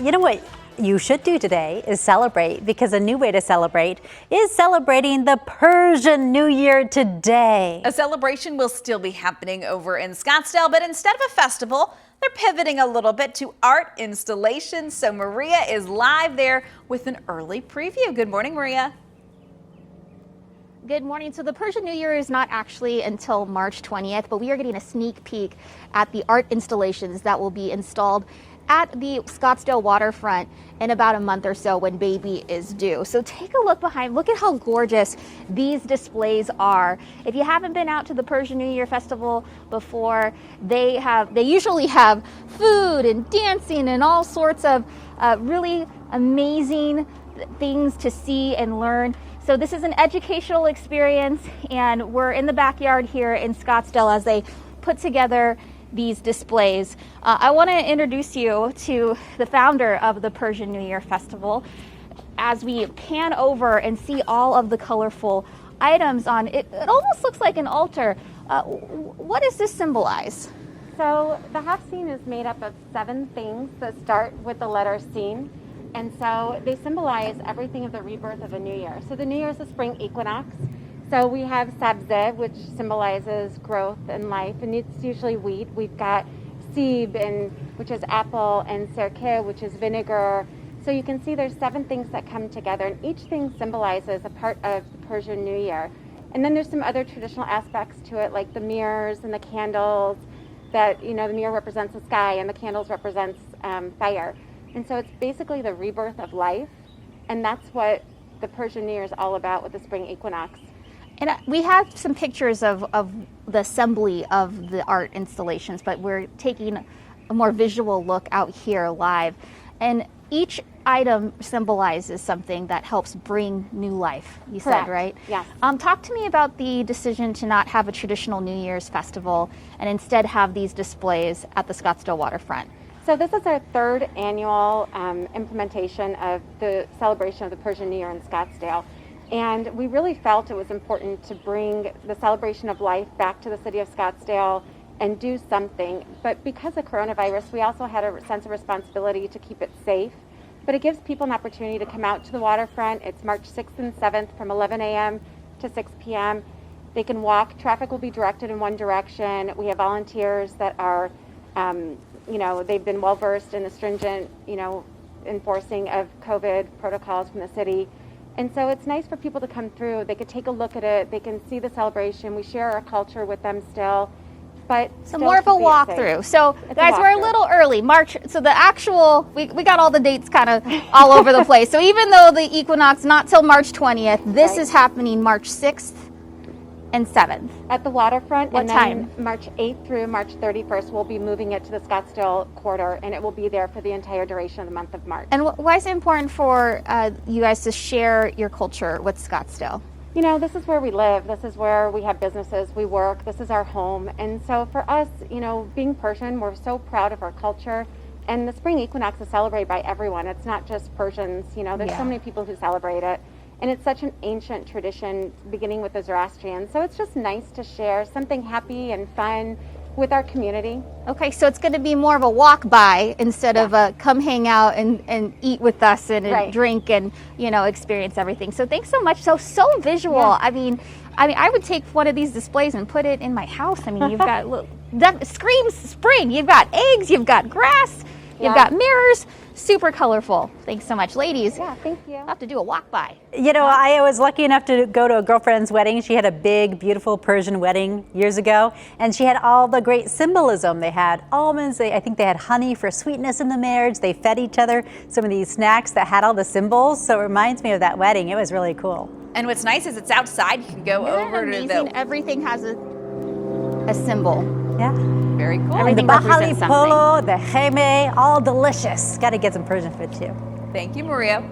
You know what you should do today is celebrate, because a new way to celebrate is celebrating the Persian New Year today. A celebration will still be happening over in Scottsdale, but instead of a festival, they're pivoting a little bit to art installations. So Maria is live there with an early preview. Good morning, Maria. Good morning. So the Persian New Year is not actually until March 20th, but we are getting a sneak peek at the art installations that will be installed at the Scottsdale waterfront in about a month or so when baby is due. So take a look behind, look at how gorgeous these displays are. If you haven't been out to the Persian New Year Festival before, they usually have food and dancing and all sorts of really amazing things to see and learn. So this is an educational experience, and we're in the backyard here in Scottsdale as they put together these displays. I want to introduce you to the founder of the Persian New Year Festival as we pan over and see all of the colorful items on it. It almost looks like an altar. What does this symbolize? So the half scene is made up of 7 things that start with the letter Sin. And so they symbolize everything of the rebirth of a new year. So the new year is the spring equinox. So we have sabze, which symbolizes growth and life, and it's usually wheat. We've got sib, which is apple, and serke, which is vinegar. So you can see there's 7 things that come together, and each thing symbolizes a part of the Persian New Year. And then there's some other traditional aspects to it, like the mirrors and the candles. That, the mirror represents the sky, and the candles represents fire. And so it's basically the rebirth of life, and that's what the Persian New Year is all about with the spring equinox. And we have some pictures of the assembly of the art installations, but we're taking a more visual look out here live. And each item symbolizes something that helps bring new life, you Correct. Said, right? Yes. Talk to me about the decision to not have a traditional New Year's festival and instead have these displays at the Scottsdale waterfront. So this is our 3rd annual implementation of the celebration of the Persian New Year in Scottsdale. And we really felt it was important to bring the celebration of life back to the city of Scottsdale and do something. But because of coronavirus, we also had a sense of responsibility to keep it safe. But it gives people an opportunity to come out to the waterfront. It's March 6th and 7th from 11 a.m. to 6 p.m. They can walk. Traffic will be directed in one direction. We have volunteers that are, they've been well-versed in the stringent, enforcing of COVID protocols from the city. And so it's nice for people to come through. They could take a look at it. They can see the celebration. We share our culture with them still. But so more of a walkthrough. So guys, we're a little early. March. So the actual, we got all the dates kind of all over the place. So even though the equinox not till March 20th, this is happening March 6th and 7th. At the waterfront. What time? March 8th through March 31st, we'll be moving it to the Scottsdale quarter, and it will be there for the entire duration of the month of March. And why is it important for you guys to share your culture with Scottsdale? This is where we live. This is where we have businesses. We work. This is our home. And so for us, being Persian, we're so proud of our culture. And the spring equinox is celebrated by everyone. It's not just Persians. There's so many people who celebrate it. And it's such an ancient tradition, beginning with the Zoroastrians. So it's just nice to share something happy and fun with our community. Okay, so it's going to be more of a walk by instead of a come hang out and eat with us and drink and experience everything. So thanks so much. So visual. Yeah. I mean, I would take one of these displays and put it in my house. I mean, you've got that screams spring. You've got eggs. You've got grass. You've got mirrors. Super colorful. Thanks so much, ladies. Yeah, thank you. I'll have to do a walk by. I was lucky enough to go to a girlfriend's wedding. She had a big, beautiful Persian wedding years ago, and she had all the great symbolism. They had almonds. I think they had honey for sweetness in the marriage. They fed each other some of these snacks that had all the symbols. So it reminds me of that wedding. It was really cool. And what's nice is it's outside. You can go over to the... Everything has a symbol. Yeah. Very cool. The bahali polo, the kheme, all delicious. Got to get some Persian food too. Thank you, Maria.